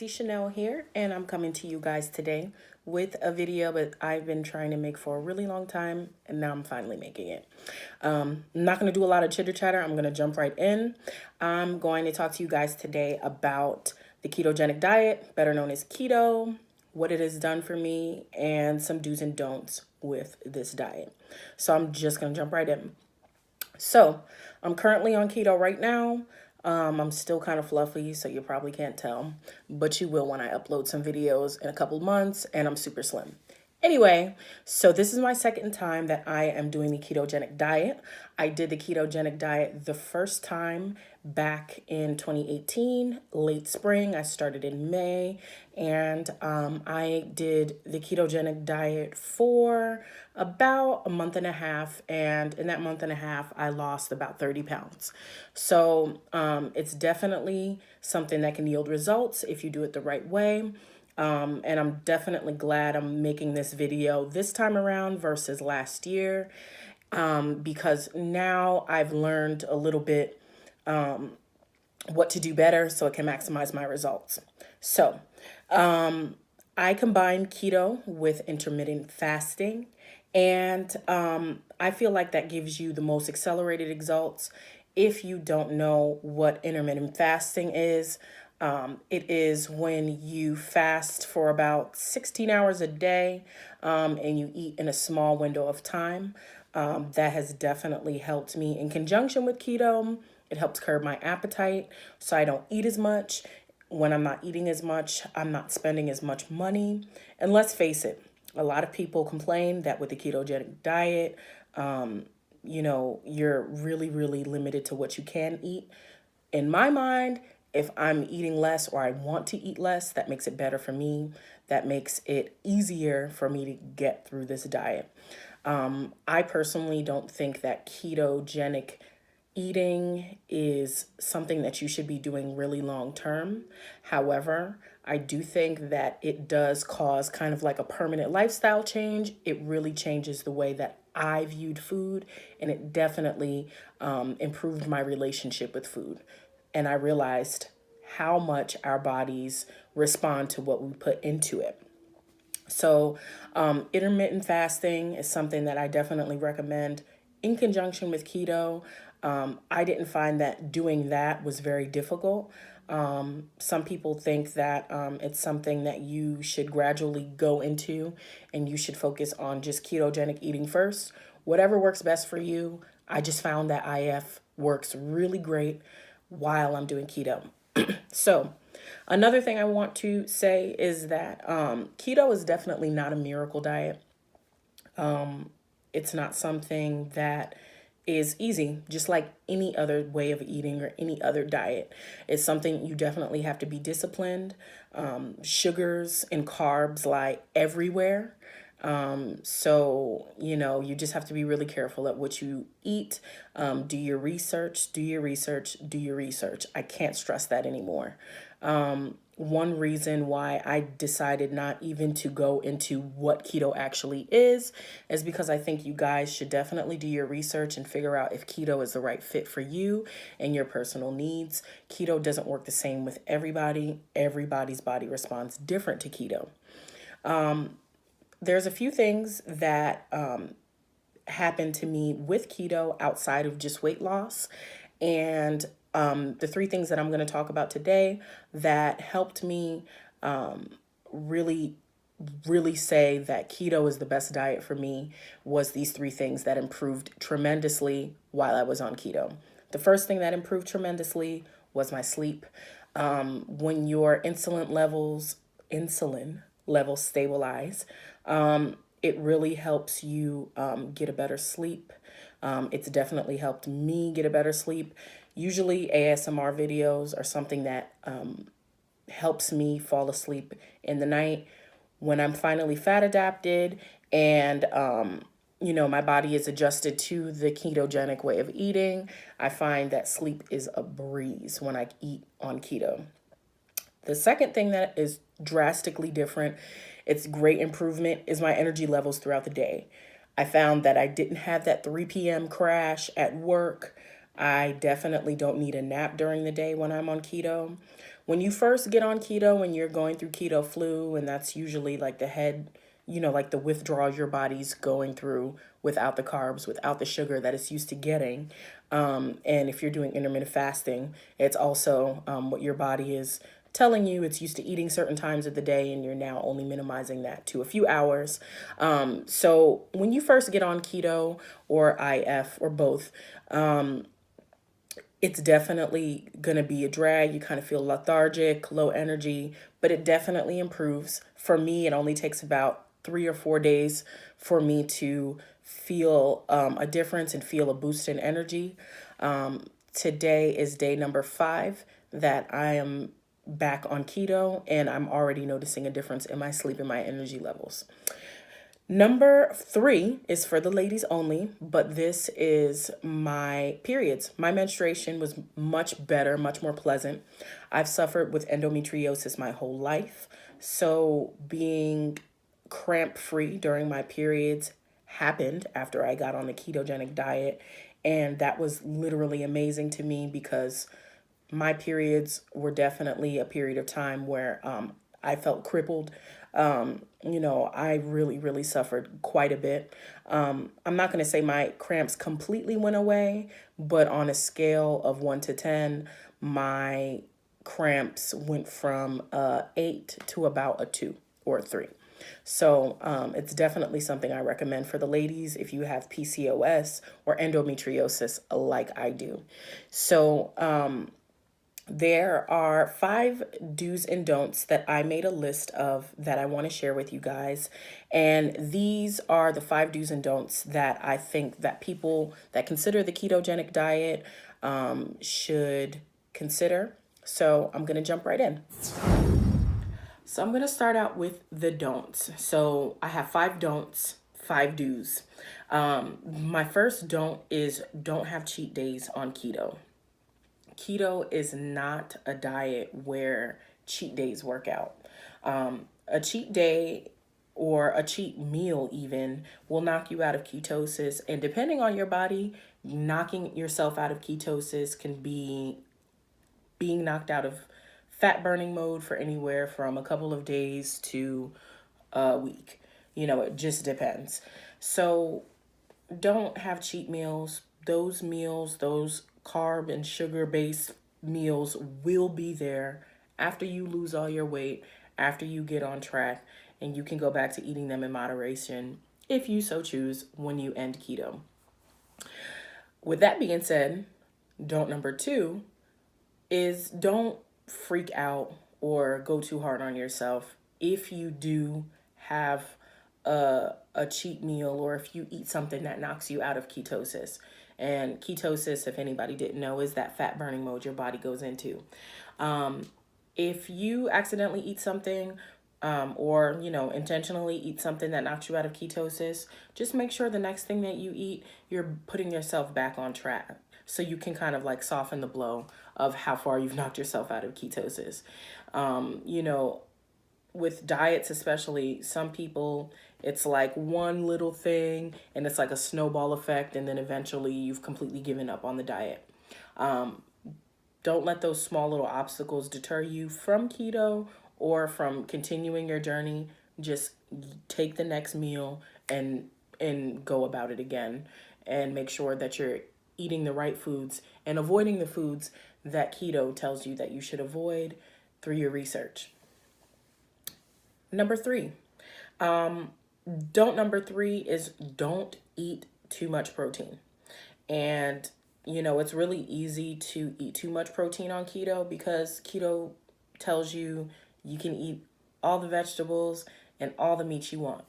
Foxy Chanel here, and I'm coming to you guys today with a video that I've been trying to make for a really long time, and now I'm finally making it. I'm not going to do a lot of chitter chatter. I'm going to jump right in. I'm going to talk to you guys today about the ketogenic diet, better known as keto, what it has done for me, and some do's and don'ts with this diet. So I'm just going to jump right in. So I'm currently on keto right now. I'm still kind of fluffy, so you probably can't tell, but you will when I upload some videos in a couple months, and I'm super slim. Anyway, so this is my second time that I am doing the ketogenic diet. I did the ketogenic diet the first time back in 2018, late spring. I started in May, and I did the ketogenic diet for about a month and a half, and in that month and a half, I lost about 30 pounds. So it's definitely something that can yield results if you do it the right way. And I'm definitely glad I'm making this video this time around versus last year, because now I've learned a little bit what to do better so it can maximize my results. So I combine keto with intermittent fasting, and I feel like that gives you the most accelerated results. If you don't know what intermittent fasting is, it is when you fast for about 16 hours a day, and you eat in a small window of time. That has definitely helped me in conjunction with keto. It helps curb my appetite so I don't eat as much. When I'm not eating as much, I'm not spending as much money. And let's face it, a lot of people complain that with the ketogenic diet, you're really, really limited to what you can eat. In my mind, if I'm eating less or I want to eat less, that makes it better for me. That makes it easier for me to get through this diet. I personally don't think that ketogenic eating is something that you should be doing really long term. However, I do think that it does cause kind of like a permanent lifestyle change. It really changes the way that I viewed food, and it definitely improved my relationship with food. And I realized how much our bodies respond to what we put into it. So intermittent fasting is something that I definitely recommend in conjunction with keto. I didn't find that doing that was very difficult. Some people think that it's something that you should gradually go into, and you should focus on just ketogenic eating first. Whatever works best for you. I just found that IF works really great while I'm doing keto. So another thing I want to say is that keto is definitely not a miracle diet. It's not something that is easy, just like any other way of eating or any other diet. It's something you definitely have to be disciplined. Sugars and carbs lie everywhere. So, you just have to be really careful at what you eat. Do your research, do your research, do your research. I can't stress that anymore. One reason why I decided not even to go into what keto actually is because I think you guys should definitely do your research and figure out if keto is the right fit for you and your personal needs. Keto doesn't work the same with everybody. Everybody's body responds different to keto. There's a few things that happened to me with keto outside of just weight loss. And the three things that I'm going to talk about today that helped me really, really say that keto is the best diet for me was these three things that improved tremendously while I was on keto. The first thing that improved tremendously was my sleep. When your insulin levels stabilize, it really helps you get a better sleep. It's definitely helped me get a better sleep. Usually ASMR videos are something that helps me fall asleep in the night. When I'm finally fat adapted and my body is adjusted to the ketogenic way of eating, I find that sleep is a breeze when I eat on keto. The second thing that is drastically different, it's great improvement, is my energy levels throughout the day. I found that I didn't have that 3 p.m. crash at work. I definitely don't need a nap during the day when I'm on keto. When you first get on keto and you're going through keto flu, and that's usually like the head, like the withdrawals your body's going through without the carbs, without the sugar that it's used to getting. And if you're doing intermittent fasting, it's also what your body is telling you it's used to eating certain times of the day, and you're now only minimizing that to a few hours. So when you first get on keto or IF or both, it's definitely going to be a drag. You kind of feel lethargic, low energy, but it definitely improves. For me, it only takes about 3 or 4 days for me to feel a difference and feel a boost in energy. Today is day number 5 that I am back on keto, and I'm already noticing a difference in my sleep and my energy levels. Number 3 is for the ladies only, but this is my periods. My menstruation was much better, much more pleasant. I've suffered with endometriosis my whole life, so being cramp free during my periods happened after I got on the ketogenic diet, and that was literally amazing to me because my periods were definitely a period of time where I felt crippled. I really, really suffered quite a bit. I'm not going to say my cramps completely went away, but on a scale of 1 to 10, my cramps went from 8 to about a 2 or a 3. So it's definitely something I recommend for the ladies if you have PCOS or endometriosis like I do. So there are 5 do's and don'ts that I made a list of that I want to share with you guys. And these are the 5 do's and don'ts that I think that people that consider the ketogenic diet should consider. So I'm going to jump right in. So I'm going to start out with the don'ts. So I have 5 don'ts, 5 do's. My first don't is don't have cheat days on keto. Keto is not a diet where cheat days work out. A cheat day or a cheat meal even will knock you out of ketosis. And depending on your body, knocking yourself out of ketosis can be being knocked out of fat burning mode for anywhere from a couple of days to a week. It just depends. So don't have cheat meals. Those carb and sugar based meals will be there after you lose all your weight, after you get on track, and you can go back to eating them in moderation if you so choose when you end keto. With that being said, don't number 2 is don't freak out or go too hard on yourself if you do have a cheat meal or if you eat something that knocks you out of ketosis. And ketosis, if anybody didn't know, is that fat burning mode your body goes into. If you accidentally eat something or, intentionally eat something that knocks you out of ketosis, just make sure the next thing that you eat, you're putting yourself back on track so you can kind of like soften the blow of how far you've knocked yourself out of ketosis. With diets especially, some people, it's like one little thing and it's like a snowball effect, and then eventually you've completely given up on the diet. Don't let those small little obstacles deter you from keto or from continuing your journey. Just take the next meal and go about it again, and make sure that you're eating the right foods and avoiding the foods that keto tells you that you should avoid through your research. Number 3, number 3 is don't eat too much protein. And, it's really easy to eat too much protein on keto because keto tells you you can eat all the vegetables and all the meat you want.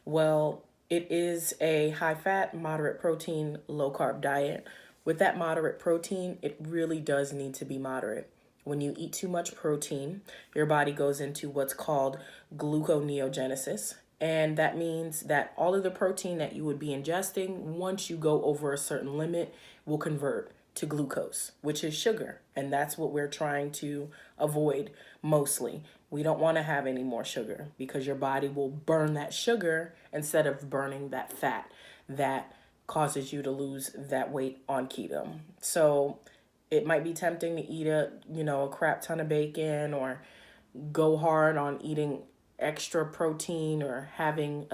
Well, it is a high fat, moderate protein, low carb diet. With that moderate protein, it really does need to be moderate. When you eat too much protein, your body goes into what's called gluconeogenesis. And that means that all of the protein that you would be ingesting, once you go over a certain limit, will convert to glucose, which is sugar. And that's what we're trying to avoid mostly. We don't want to have any more sugar because your body will burn that sugar instead of burning that fat that causes you to lose that weight on keto. So it might be tempting to eat a crap ton of bacon, or go hard on eating extra protein, or having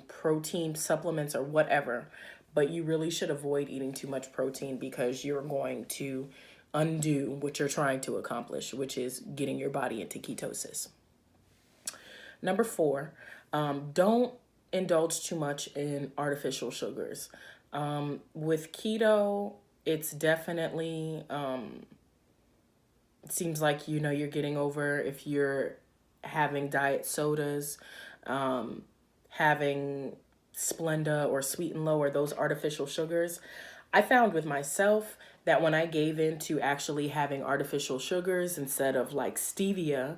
protein supplements or whatever. But you really should avoid eating too much protein, because you're going to undo what you're trying to accomplish, which is getting your body into ketosis. Number 4, don't indulge too much in artificial sugars. With keto, it's definitely, it seems like, you're getting over if you're having diet sodas, having Splenda or Sweet and Low, or those artificial sugars. I found with myself that when I gave in to actually having artificial sugars instead of like stevia,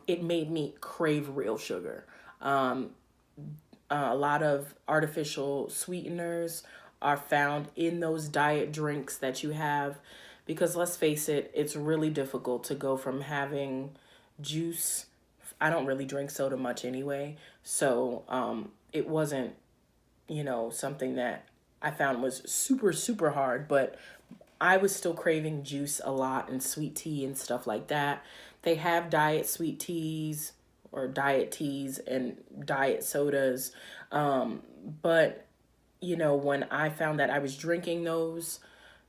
it made me crave real sugar. A lot of artificial sweeteners are found in those diet drinks that you have, because let's face it, it's really difficult to go from having juice. I don't really drink soda much anyway, so it wasn't, something that I found was super, super hard, but I was still craving juice a lot, and sweet tea and stuff like that. They have diet sweet teas or diet teas and diet sodas. But, when I found that I was drinking those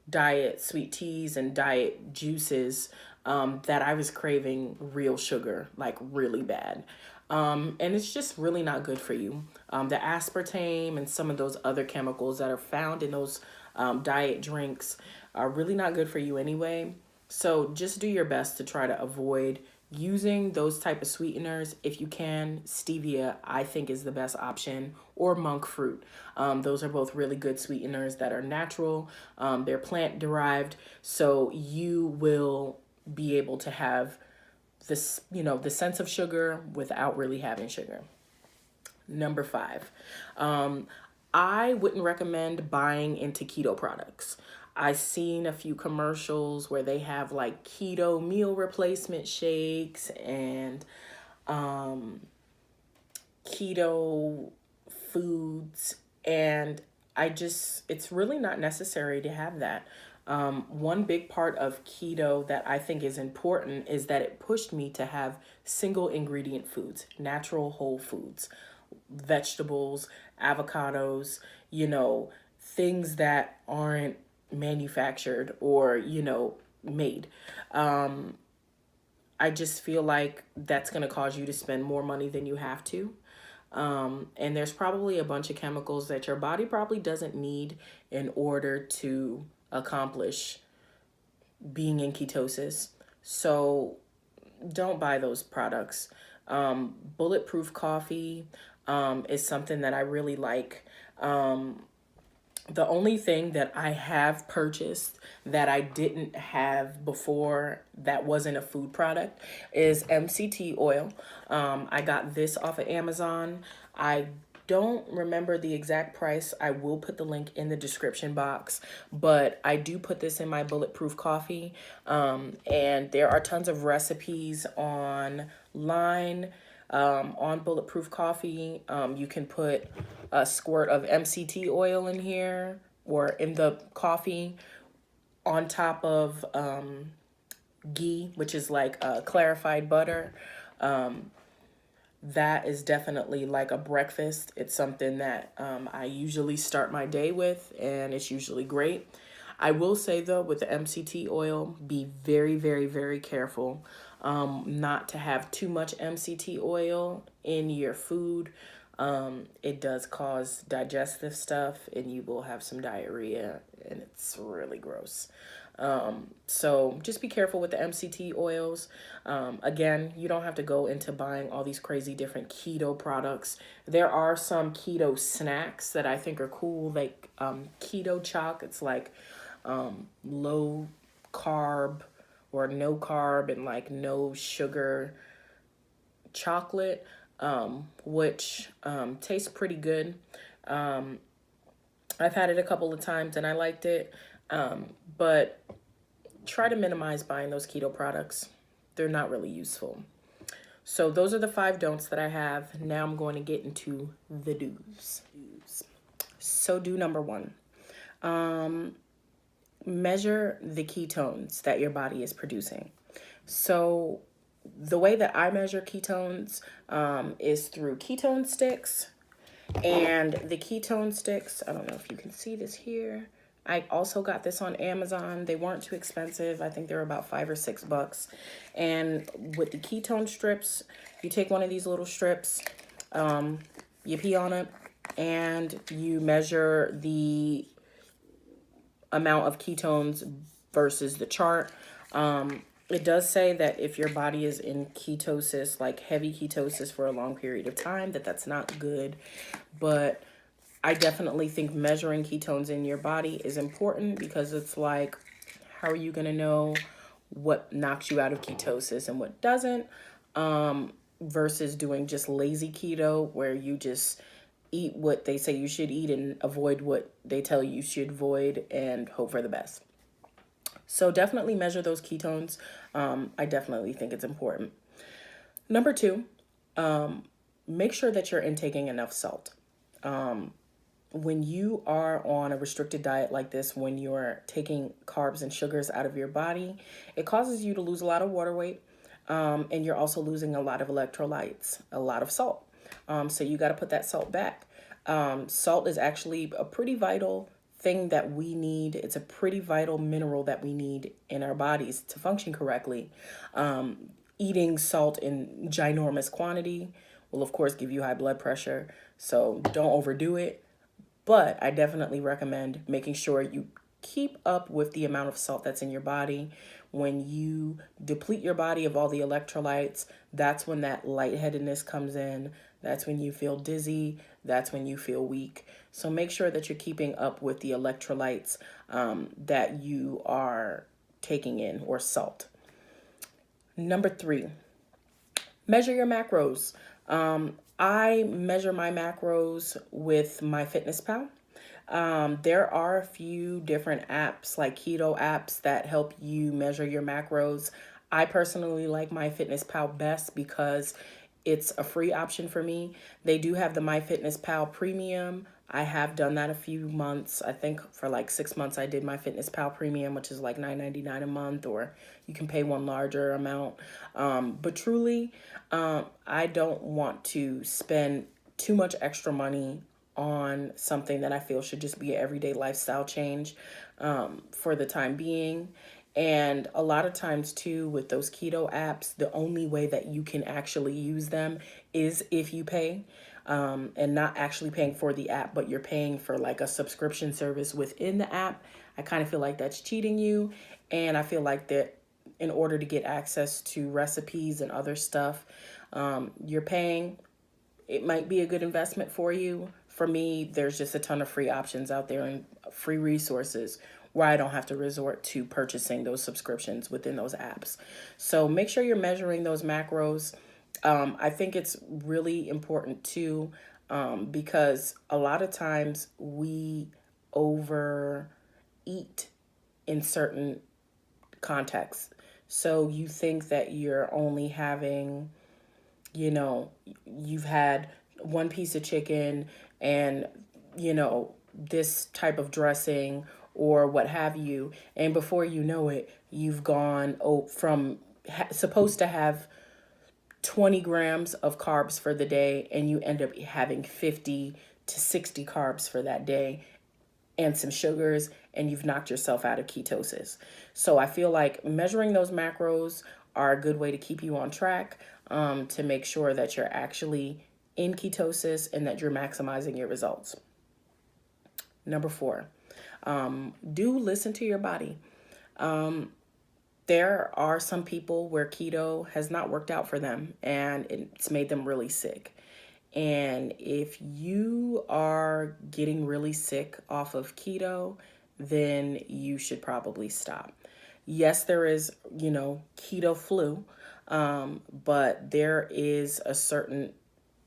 diet sweet teas and diet juices, that I was craving real sugar, like really bad. And it's just really not good for you. The aspartame and some of those other chemicals that are found in those diet drinks are really not good for you anyway. So just do your best to try to avoid using those type of sweeteners. If you can, stevia, I think, is the best option, or monk fruit. Those are both really good sweeteners that are natural. They're plant derived, so you will be able to have this, the sense of sugar without really having sugar. Number 5, I wouldn't recommend buying into keto products. I've seen a few commercials where they have like keto meal replacement shakes and keto foods, and it's really not necessary to have that. One big part of keto that I think is important is that it pushed me to have single ingredient foods, natural whole foods, vegetables, avocados, things that aren't manufactured or, made. I just feel like that's going to cause you to spend more money than you have to. And there's probably a bunch of chemicals that your body probably doesn't need in order to accomplish being in ketosis. So don't buy those products. Bulletproof coffee is something that I really like. The only thing that I have purchased that I didn't have before that wasn't a food product is MCT oil. I got this off of Amazon. I don't remember the exact price. I will put the link in the description box, but I do put this in my bulletproof coffee. And there are tons of recipes online on bulletproof coffee. You can put a squirt of MCT oil in here or in the coffee on top of ghee, which is like clarified butter. That is definitely like a breakfast. It's something that I usually start my day with, and it's usually great. I will say though, with the MCT oil, be very, very, very careful not to have too much MCT oil in your food. It does cause digestive stuff, and you will have some diarrhea, and it's really gross. So just be careful with the MCT oils. Again, you don't have to go into buying all these crazy different keto products. There are some keto snacks that I think are cool, like keto chalk. It's like low carb or no carb and like no sugar chocolate, which tastes pretty good. I've had it a couple of times and I liked it, but try to minimize buying those keto products. They're not really useful. So those are the 5 don'ts that I have. Now I'm going to get into the do's. So do number 1. measure the ketones that your body is producing. So the way that I measure ketones is through ketone sticks. And the ketone sticks, I don't know if you can see this here. I also got this on Amazon. They weren't too expensive. I think they were about $5 or $6. And with the ketone strips, you take one of these little strips, you pee on it, and you measure the amount of ketones versus the chart. It does say that if your body is in ketosis, like heavy ketosis for a long period of time, that's not good. But I definitely think measuring ketones in your body is important, because it's like, how are you going to know what knocks you out of ketosis and what doesn't, versus doing just lazy keto where you just eat what they say you should eat and avoid what they tell you should avoid and hope for the best. So definitely measure those ketones. I definitely think it's important. Number two, make sure that you're intaking enough salt. When you are on a restricted diet like this, when you're taking carbs and sugars out of your body, it causes you to lose a lot of water weight, and you're also losing a lot of electrolytes, a lot of salt. So you got to put that salt back. Salt is actually a pretty vital thing that we need. It's a pretty vital mineral that we need in our bodies to function correctly. Eating salt in ginormous quantity will, of course, give you high blood pressure. So don't overdo it. But I definitely recommend making sure you keep up with the amount of salt that's in your body. When you deplete your body of all the electrolytes, that's when that lightheadedness comes in. That's when you feel dizzy. That's when you feel weak. So make sure that you're keeping up with the electrolytes that you are taking in, or salt. Number three, measure your macros. I measure my macros with MyFitnessPal. There are a few different apps, like keto apps, that help you measure your macros. I personally like MyFitnessPal best because it's a free option for me. They do have the MyFitnessPal Premium. I have done that a few months. I think for like 6 months I did MyFitnessPal Premium, which is like $9.99 a month, or you can pay one larger amount. But truly, I don't want to spend too much extra money on something that I feel should just be an everyday lifestyle change for the time being. And a lot of times too, with those keto apps, the only way that you can actually use them is if you pay, and not actually paying for the app, but you're paying for like a subscription service within the app. I kind of feel like that's cheating you. And I feel like that in order to get access to recipes and other stuff, you're paying. It might be a good investment for you. For me, there's just a ton of free options out there and free resources where I don't have to resort to purchasing those subscriptions within those apps. So make sure you're measuring those macros. I think it's really important too, because a lot of times we overeat in certain contexts. So you think that you're only having, you've had one piece of chicken and, this type of dressing or what have you. And before you know it, you've gone from supposed to have 20 grams of carbs for the day, and you end up having 50 to 60 carbs for that day and some sugars, and you've knocked yourself out of ketosis. So I feel like measuring those macros are a good way to keep you on track, to make sure that you're actually in ketosis and that you're maximizing your results. Number four, do listen to your body. There are some people where keto has not worked out for them and it's made them really sick. And if you are getting really sick off of keto, then you should probably stop. Yes, there is, keto flu, but there is a certain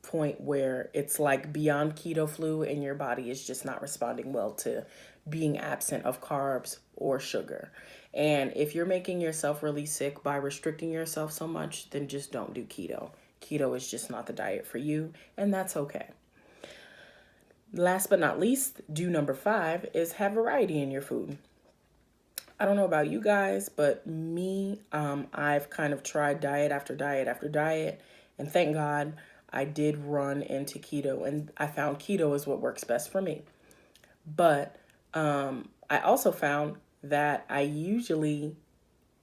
point where it's like beyond keto flu and your body is just not responding well to being absent of carbs or sugar. And if you're making yourself really sick by restricting yourself so much, then just don't do keto. Keto is just not the diet for you, and that's okay. Last but not least, do number 5 is have variety in your food. I don't know about you guys, but me, I've kind of tried diet after diet after diet, and thank God I did run into keto, and I found keto is what works best for me. But I also found that I usually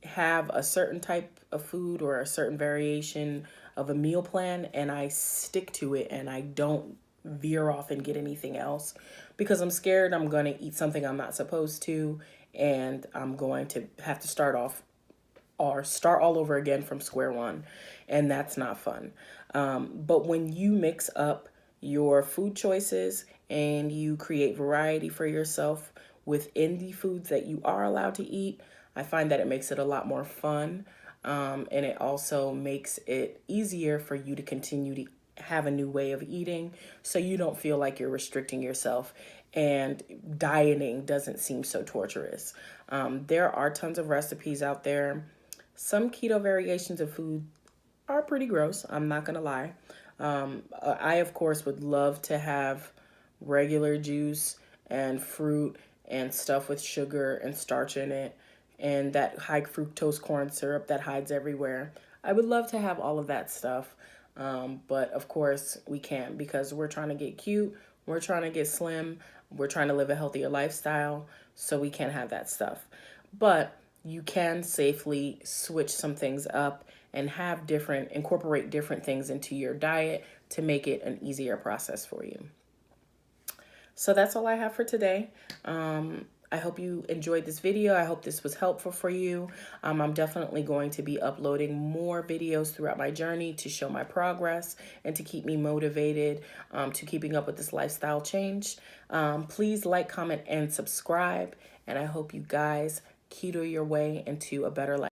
have a certain type of food or a certain variation of a meal plan, and I stick to it and I don't veer off and get anything else because I'm scared I'm going to eat something I'm not supposed to, and I'm going to have to start off or start all over again from square one, and that's not fun. But when you mix up your food choices and you create variety for yourself within the foods that you are allowed to eat, I find that it makes it a lot more fun. And it also makes it easier for you to continue to have a new way of eating so you don't feel like you're restricting yourself, and dieting doesn't seem so torturous. There are tons of recipes out there. Some keto variations of food are pretty gross, I'm not gonna lie. I, of course, would love to have regular juice and fruit and stuff with sugar and starch in it and that high fructose corn syrup that hides everywhere. I would love to have all of that stuff. But of course, we can't because we're trying to get cute, we're trying to get slim, we're trying to live a healthier lifestyle, so we can't have that stuff. But you can safely switch some things up and have incorporate different things into your diet to make it an easier process for you. So that's all I have for today. I hope you enjoyed this video. I hope this was helpful for you. I'm definitely going to be uploading more videos throughout my journey to show my progress and to keep me motivated to keeping up with this lifestyle change. Please like, comment, and subscribe. And I hope you guys keto your way into a better life.